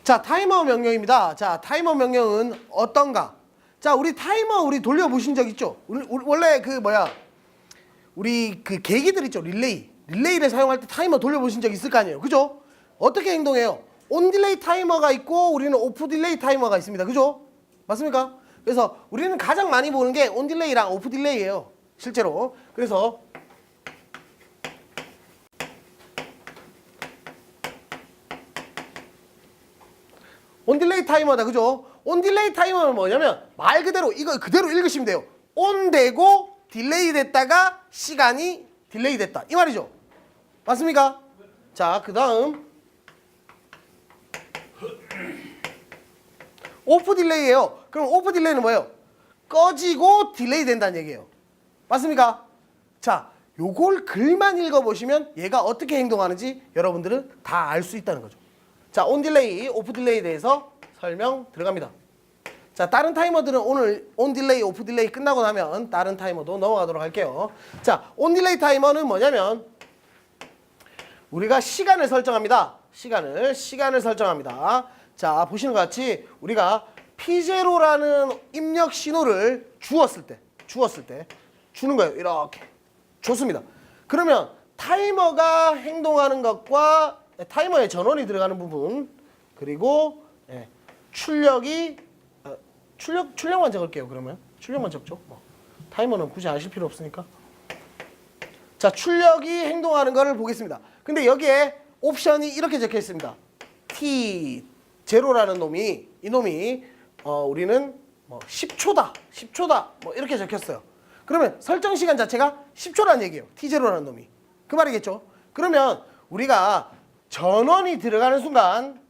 자, 타이머 명령입니다. 자, 타이머 명령은 어떤가? 자, 우리 타이머 우리 돌려보신 적 있죠? 원래 우리 그 계기들 있죠? 릴레이를 사용할 때 타이머 돌려보신 적 있을 거 아니에요? 그죠? 어떻게 행동해요? 온 딜레이 타이머가 있고 우리는 오프 딜레이 타이머가 있습니다. 그죠? 맞습니까? 그래서 우리는 가장 많이 보는 게 온 딜레이랑 오프 딜레이예요. 실제로. 그래서 온 딜레이 타이머다. 그죠? 온 딜레이 타이머는 뭐냐면 말 그대로 이거 그대로 읽으시면 돼요. 온 되고 딜레이 됐다가 시간이 딜레이 됐다. 이 말이죠. 맞습니까? 자, 그 다음 오프 딜레이예요. 그럼 오프 딜레이는 뭐예요? 꺼지고 딜레이 된다는 얘기예요. 맞습니까? 자, 요걸 글만 읽어보시면 얘가 어떻게 행동하는지 여러분들은 다 알 수 있다는 거죠. 자, 온 딜레이, 오프 딜레이에 대해서 설명 들어갑니다. 자, 다른 타이머들은 오늘 온 딜레이, 오프 딜레이 끝나고 나면 다른 타이머도 넘어가도록 할게요. 자, 온 딜레이 타이머는 뭐냐면 우리가 시간을 설정합니다. 시간을 설정합니다. 자, 보시는 것 같이 우리가 P0라는 입력 신호를 주었을 때 주는 거예요. 이렇게 줬습니다. 그러면 타이머가 행동하는 것과 타이머에 전원이 들어가는 부분 그리고 출력만 적을게요. 그러면 출력만 적죠. 타이머는 굳이 아실 필요 없으니까. 자, 출력이 행동하는 거를 보겠습니다. 근데 여기에 옵션이 이렇게 적혀 있습니다. T0라는 놈이 우리는 10초다 이렇게 적혔어요. 그러면 설정 시간 자체가 10초라는 얘기예요. T0라는 놈이. 그 말이겠죠. 그러면 우리가 전원이 들어가는 순간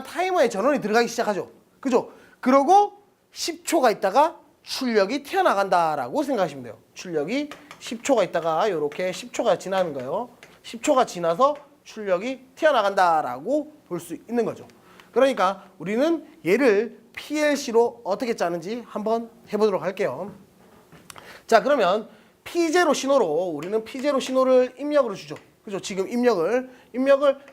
타이머에 전원이 들어가기 시작하죠. 그죠? 그러고 10초가 있다가 출력이 튀어나간다라고 생각하시면 돼요. 출력이 10초가 있다가 이렇게 10초가 지나는 거예요. 10초가 지나서 출력이 튀어나간다라고 볼 수 있는 거죠. 그러니까 우리는 얘를 PLC로 어떻게 짜는지 한번 해보도록 할게요. 자, 그러면 P0 신호로 우리는 P0 신호를 입력으로 주죠. 그죠? 지금 입력을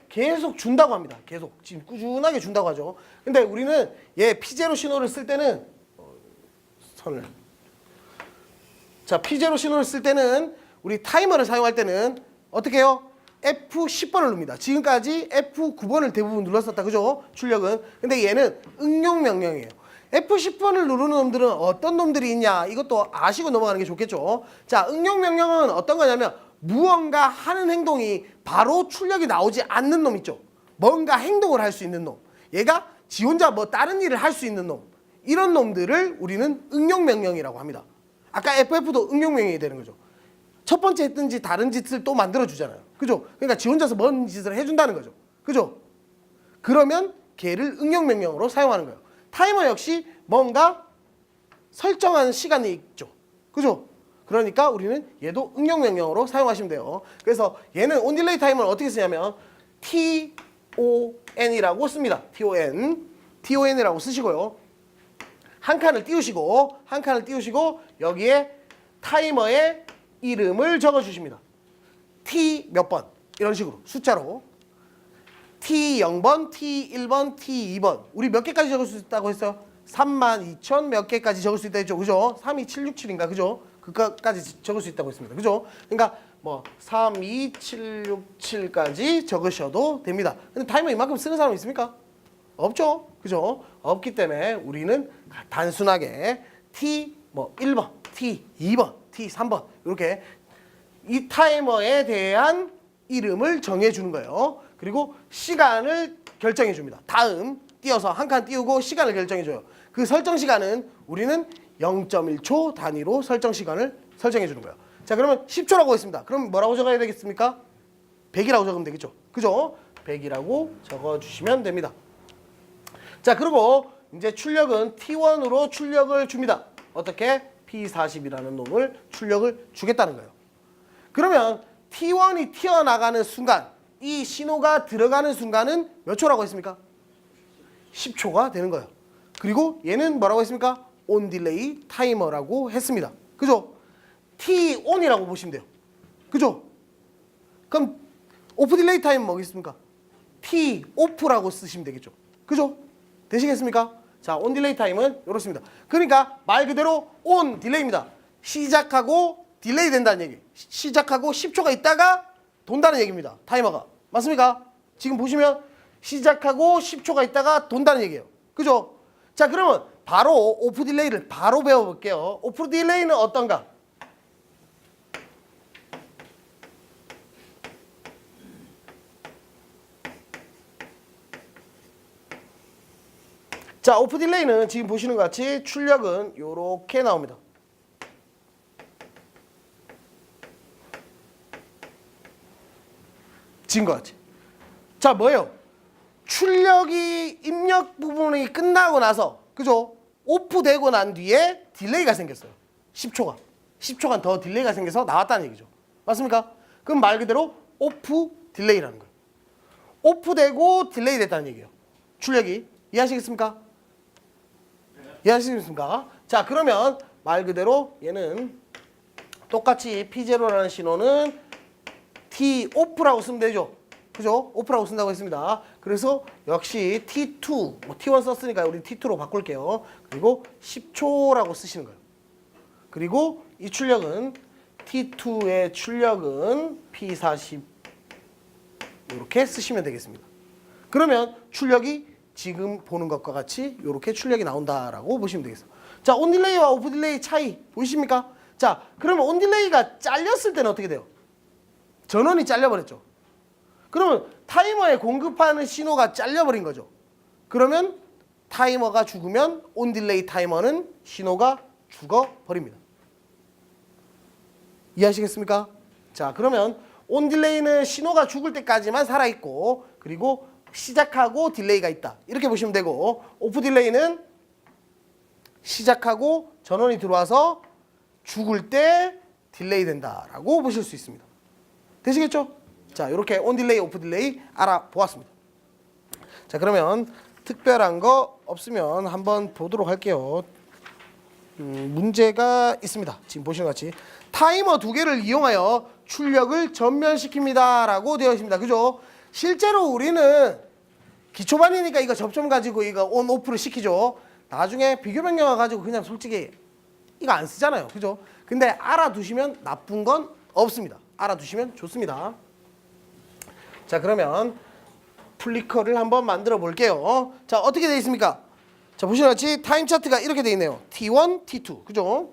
계속 준다고 합니다. 계속 지금 꾸준하게 준다고 하죠. 근데 우리는 얘 P0 신호를 쓸 때는 P0 신호를 쓸 때는 우리 타이머를 사용할 때는 어떻게 해요? F10번을 누릅니다. 지금까지 F9번을 대부분 눌렀었다. 그죠? 출력은. 근데 얘는 응용 명령이에요. F10번을 누르는 놈들은 어떤 놈들이 있냐? 이것도 아시고 넘어가는 게 좋겠죠. 자, 응용 명령은 어떤 거냐면 무언가 하는 행동이 바로 출력이 나오지 않는 놈 있죠. 뭔가 행동을 할 수 있는 놈. 얘가 지 혼자 다른 일을 할 수 있는 놈. 이런 놈들을 우리는 응용 명령이라고 합니다. 아까 FF도 응용 명령이 되는 거죠. 첫 번째 했든지 다른 짓을 또 만들어주잖아요. 그죠? 그러니까 지 혼자서 뭔 짓을 해준다는 거죠. 그죠? 그러면 걔를 응용 명령으로 사용하는 거예요. 타이머 역시 뭔가 설정한 시간이 있죠. 그죠? 그러니까 우리는 얘도 응용 명령으로 사용하시면 돼요. 그래서 얘는 온 딜레이 타이머를 어떻게 쓰냐면 TON이라고 씁니다. TON이라고 쓰시고요. 한 칸을 띄우시고 여기에 타이머의 이름을 적어주십니다. T 몇 번 이런 식으로 숫자로 T0번, T1번, T2번 우리 몇 개까지 적을 수 있다고 했어요? 32,000 몇 개까지 적을 수 있다 했죠. 그죠? 32767인가 그죠? 그까지 적을 수 있다고 했습니다. 그죠? 그러니까 32767까지 적으셔도 됩니다. 근데 타이머 이만큼 쓰는 사람 있습니까? 없죠. 그죠? 없기 때문에 우리는 단순하게 T1번, T2번, T3번 이렇게 이 타이머에 대한 이름을 정해주는 거예요. 그리고 시간을 결정해 줍니다. 다음 띄어서 한 칸 띄우고 시간을 결정해 줘요. 그 설정 시간은 우리는 0.1초 단위로 설정 시간을 설정해 주는 거예요. 자, 그러면 10초라고 했습니다. 그럼 뭐라고 적어야 되겠습니까? 100이라고 적으면 되겠죠. 그죠? 100이라고 적어주시면 됩니다. 자, 그리고 이제 출력은 T1으로 출력을 줍니다. 어떻게? P40이라는 놈을 출력을 주겠다는 거예요. 그러면 T1이 튀어나가는 순간, 이 신호가 들어가는 순간은 몇 초라고 했습니까? 10초가 되는 거예요. 그리고 얘는 뭐라고 했습니까? 온 딜레이 타이머라고 했습니다. 그죠? T-ON이라고 보시면 돼요. 그죠? 그럼 오프 딜레이 타이머 뭐겠습니까? T 오프라고 쓰시면 되겠죠. 그죠? 되시겠습니까? 자, 온 딜레이 타임은 이렇습니다. 그러니까 말 그대로 온 딜레이입니다. 시작하고 딜레이 된다는 얘기. 시작하고 10초가 있다가 돈다는 얘기입니다. 타이머가. 맞습니까? 지금 보시면 시작하고 10초가 있다가 돈다는 얘기예요. 그죠? 자, 그러면 바로 오프 딜레이를 바로 배워볼게요. 오프 딜레이는 어떤가? 자, 오프 딜레이는 지금 보시는 것 같이 출력은 이렇게 나옵니다. 지금 것 같이. 자, 뭐예요? 출력이 입력 부분이 끝나고 나서, 그죠? 오프되고 난 뒤에 딜레이가 생겼어요. 10초간. 10초간 더 딜레이가 생겨서 나왔다는 얘기죠. 맞습니까? 그럼 말 그대로 오프 딜레이라는 거예요. 오프되고 딜레이 됐다는 얘기예요. 출력이. 이해하시겠습니까? 이해하시겠습니까? 자, 그러면 말 그대로 얘는 똑같이 P0라는 신호는 T 오프라고 쓰면 되죠. 그죠? 오프라고 쓴다고 했습니다. 그래서 역시 T2, 뭐 T1 썼으니까 우리 T2로 바꿀게요. 그리고 10초라고 쓰시는 거예요. 그리고 이 출력은 T2의 출력은 P40 이렇게 쓰시면 되겠습니다. 그러면 출력이 지금 보는 것과 같이 이렇게 출력이 나온다라고 보시면 되겠어요. 자, 온 딜레이와 오프 딜레이 차이 보이십니까? 자, 그러면 온 딜레이가 잘렸을 때는 어떻게 돼요? 전원이 잘려버렸죠. 그러면 타이머에 공급하는 신호가 잘려버린 거죠. 그러면 타이머가 죽으면 온 딜레이 타이머는 신호가 죽어버립니다. 이해하시겠습니까? 자, 그러면 온 딜레이는 신호가 죽을 때까지만 살아있고, 그리고 시작하고 딜레이가 있다. 이렇게 보시면 되고, 오프 딜레이는 시작하고 전원이 들어와서 죽을 때 딜레이 된다라고 보실 수 있습니다. 되시겠죠? 자, 이렇게 온 딜레이, 오프 딜레이 알아보았습니다. 자, 그러면 특별한 거 없으면 한번 보도록 할게요. 문제가 있습니다. 지금 보시는 것 같이 타이머 2개를 이용하여 출력을 전면시킵니다 라고 되어 있습니다. 그죠? 실제로 우리는 기초반이니까 이거 접점 가지고 이거 온, 오프를 시키죠. 나중에 비교 변경화 가지고 그냥 솔직히 이거 안 쓰잖아요. 그죠? 근데 알아두시면 나쁜 건 없습니다. 알아두시면 좋습니다. 자, 그러면 플리커를 한번 만들어 볼게요. 자, 어떻게 되어 있습니까? 자, 보시는 것 같이 타임 차트가 이렇게 되어 있네요. T1, T2. 그죠?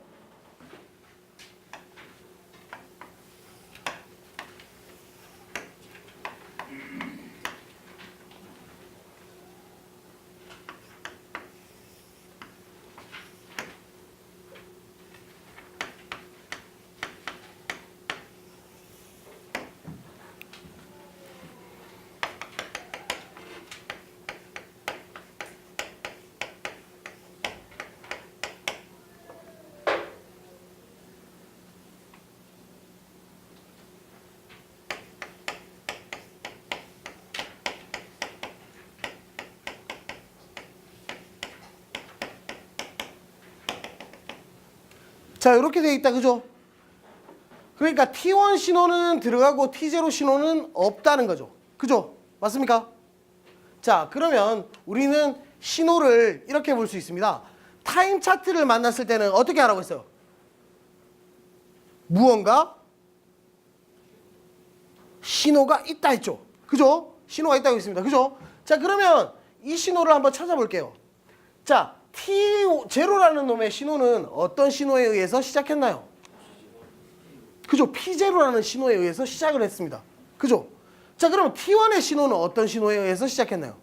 자, 이렇게 되어 있다. 그죠? 그러니까 T1 신호는 들어가고 T0 신호는 없다는 거죠. 그죠? 맞습니까? 자, 그러면 우리는 신호를 이렇게 볼 수 있습니다. 타임 차트를 만났을 때는 어떻게 하라고 했어요? 무언가 신호가 있다 했죠. 그죠? 신호가 있다고 했습니다. 그죠? 자, 그러면 이 신호를 한번 찾아볼게요. 자, T0라는 놈의 신호는 어떤 신호에 의해서 시작했나요? 그죠? P0라는 신호에 의해서 시작을 했습니다. 그죠? 자, 그러면 T1의 신호는 어떤 신호에 의해서 시작했나요?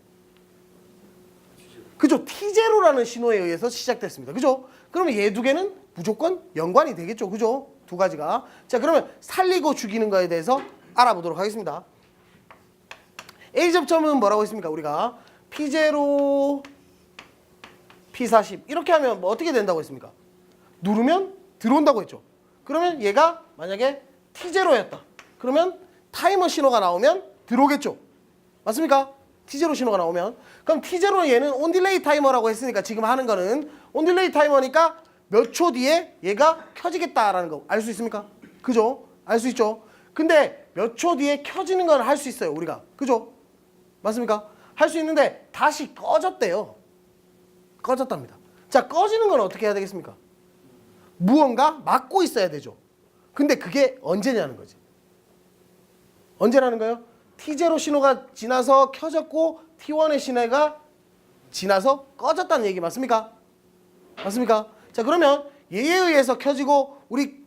그죠? T0라는 신호에 의해서 시작됐습니다. 그죠? 그러면 얘 두 개는 무조건 연관이 되겠죠. 그죠? 두 가지가. 자, 그러면 살리고 죽이는 거에 대해서 알아보도록 하겠습니다. A 접점은 뭐라고 했습니까? 우리가 P0, P40 이렇게 하면 뭐 어떻게 된다고 했습니까? 누르면 들어온다고 했죠. 그러면 얘가 만약에 T0였다. 그러면 타이머 신호가 나오면 들어오겠죠. 맞습니까? T0 신호가 나오면. 그럼 T0는 얘는 온 딜레이 타이머라고 했으니까 지금 하는 거는 온 딜레이 타이머니까 몇 초 뒤에 얘가 켜지겠다라는 거 알 수 있습니까? 그죠? 알 수 있죠. 근데 몇 초 뒤에 켜지는 건 할 수 있어요. 우리가. 그죠? 맞습니까? 할 수 있는데 다시 꺼졌대요. 꺼졌답니다. 자, 꺼지는 건 어떻게 해야 되겠습니까? 무언가 막고 있어야 되죠. 근데 그게 언제냐는 거지. 언제라는 거예요? T0 신호가 지나서 켜졌고 T1의 신호가 지나서 꺼졌다는 얘기 맞습니까? 맞습니까? 자, 그러면 얘에 의해서 켜지고 우리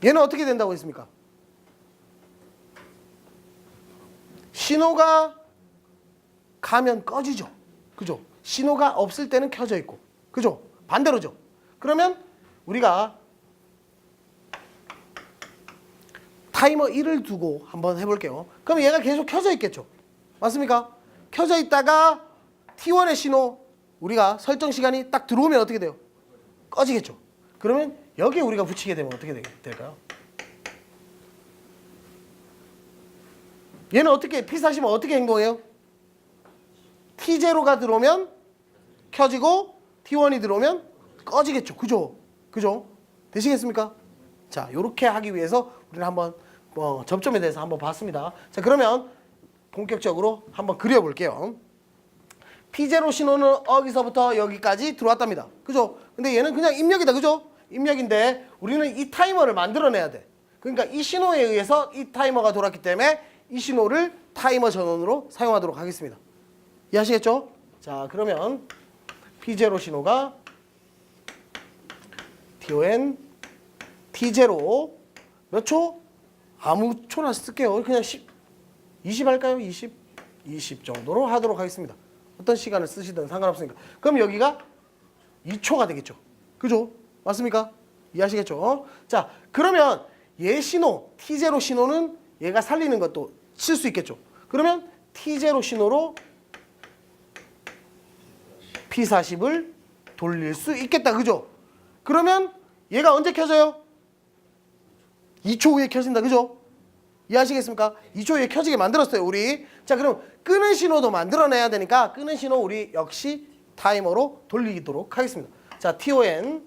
얘는 어떻게 된다고 했습니까? 신호가 가면 꺼지죠. 그죠? 신호가 없을 때는 켜져 있고. 그죠? 반대로죠. 그러면 우리가 타이머 1을 두고 한번 해볼게요. 그럼 얘가 계속 켜져 있겠죠. 맞습니까? 켜져 있다가 T1의 신호 우리가 설정 시간이 딱 들어오면 어떻게 돼요? 꺼지겠죠. 그러면 여기에 우리가 붙이게 되면 어떻게 될까요? 얘는 어떻게 P40은 어떻게 행동해요? T0가 들어오면 켜지고 T1이 들어오면 꺼지겠죠. 그죠? 그죠? 되시겠습니까? 자, 이렇게 하기 위해서 우리는 한번 접점에 대해서 한번 봤습니다. 자, 그러면 본격적으로 한번 그려볼게요. P0 신호는 여기서부터 여기까지 들어왔답니다. 그죠? 근데 얘는 그냥 입력이다. 그죠? 입력인데 우리는 이 타이머를 만들어내야 돼. 그러니까 이 신호에 의해서 이 타이머가 돌았기 때문에 이 신호를 타이머 전원으로 사용하도록 하겠습니다. 이해하시겠죠? 자, 그러면 P0 신호가 TON T0 몇 초? 아무 초나 쓸게요. 그냥 20 할까요? 20 정도로 하도록 하겠습니다. 어떤 시간을 쓰시든 상관없으니까. 그럼 여기가 2초가 되겠죠. 그죠? 맞습니까? 이해하시겠죠? 자, 그러면 얘 신호, T0 신호는 얘가 살리는 것도 칠 수 있겠죠. 그러면 T0 신호로 P40을 돌릴 수 있겠다. 그죠? 그러면 얘가 언제 켜져요? 2초 후에 켜진다. 그죠? 이해하시겠습니까? 2초 후에 켜지게 만들었어요, 우리. 자, 그럼 끄는 신호도 만들어내야 되니까 끄는 신호 우리 역시 타이머로 돌리도록 하겠습니다. 자, TON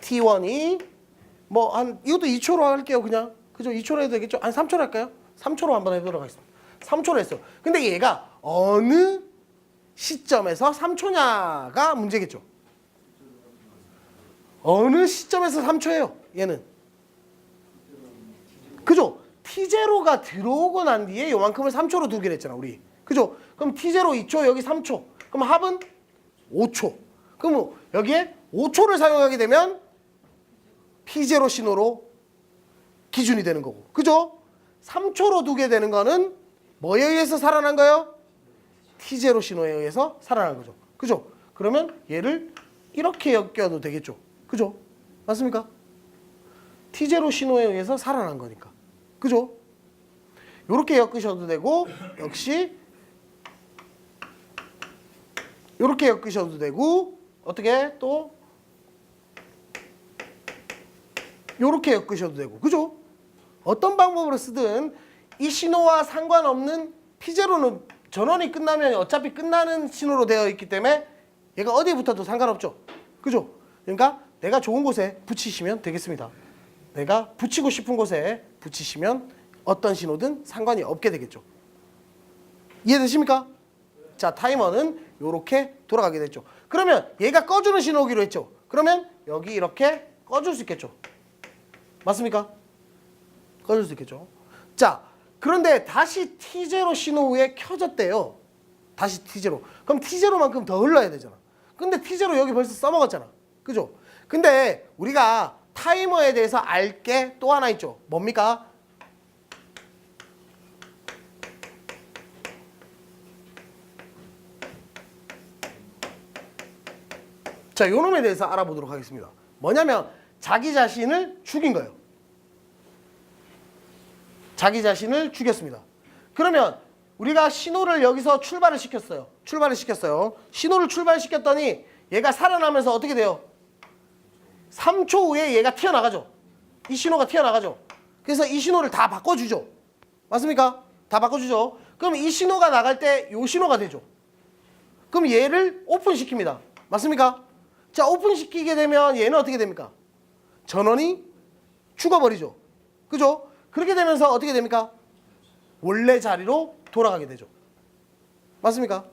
T1이 뭐 한 이것도 2초로 할게요, 그냥. 그죠? 2초로 해도 되겠죠? 한 3초로 할까요? 3초로 한번 해보도록 하겠습니다. 3초로 했어요. 근데 얘가 어느 시점에서 3초냐가 문제겠죠. 어느 시점에서 3초예요, 얘는. 그죠? T0가 들어오고 난 뒤에 요만큼을 3초로 두기로 했잖아, 우리. 그죠? 그럼 T0 2초, 여기 3초. 그럼 합은 5초. 그럼 여기에 5초를 사용하게 되면 P0 신호로 기준이 되는 거고. 그죠? 3초로 두게 되는 거는 뭐에 의해서 살아난 거예요? T0 신호에 의해서 살아난 거죠. 그죠? 그러면 얘를 이렇게 엮여도 되겠죠. 그죠? 맞습니까? T0 신호에 의해서 살아난 거니까. 그죠? 요렇게 엮으셔도 되고, 역시 요렇게 엮으셔도 되고, 어떻게 또 요렇게 엮으셔도 되고. 그죠? 어떤 방법으로 쓰든 이 신호와 상관없는 P0는 전원이 끝나면 어차피 끝나는 신호로 되어 있기 때문에 얘가 어디에 붙어도 상관없죠. 그죠? 그러니까 내가 좋은 곳에 붙이시면 되겠습니다. 내가 붙이고 싶은 곳에 붙이시면 어떤 신호든 상관이 없게 되겠죠. 이해되십니까? 자, 타이머는 이렇게 돌아가게 됐죠. 그러면 얘가 꺼주는 신호기로 했죠. 그러면 여기 이렇게 꺼줄 수 있겠죠. 맞습니까? 꺼줄 수 있겠죠. 자, 그런데 다시 T0 신호 후에 켜졌대요. 다시 T0. 그럼 T0만큼 더 흘러야 되잖아. 근데 T0 여기 벌써 써먹었잖아. 그죠? 근데 우리가 타이머에 대해서 알 게 또 하나 있죠. 뭡니까? 자, 요 놈에 대해서 알아보도록 하겠습니다. 뭐냐면 자기 자신을 죽인 거예요. 자기 자신을 죽였습니다. 그러면 우리가 신호를 여기서 출발을 시켰어요. 신호를 출발시켰더니 얘가 살아나면서 어떻게 돼요? 3초 후에 얘가 튀어나가죠. 이 신호가 튀어나가죠. 그래서 이 신호를 다 바꿔주죠. 맞습니까? 다 바꿔주죠. 그럼 이 신호가 나갈 때 이 신호가 되죠. 그럼 얘를 오픈시킵니다. 맞습니까? 자, 오픈시키게 되면 얘는 어떻게 됩니까? 전원이 죽어버리죠. 그죠? 그렇게 되면서 어떻게 됩니까? 원래 자리로 돌아가게 되죠. 맞습니까?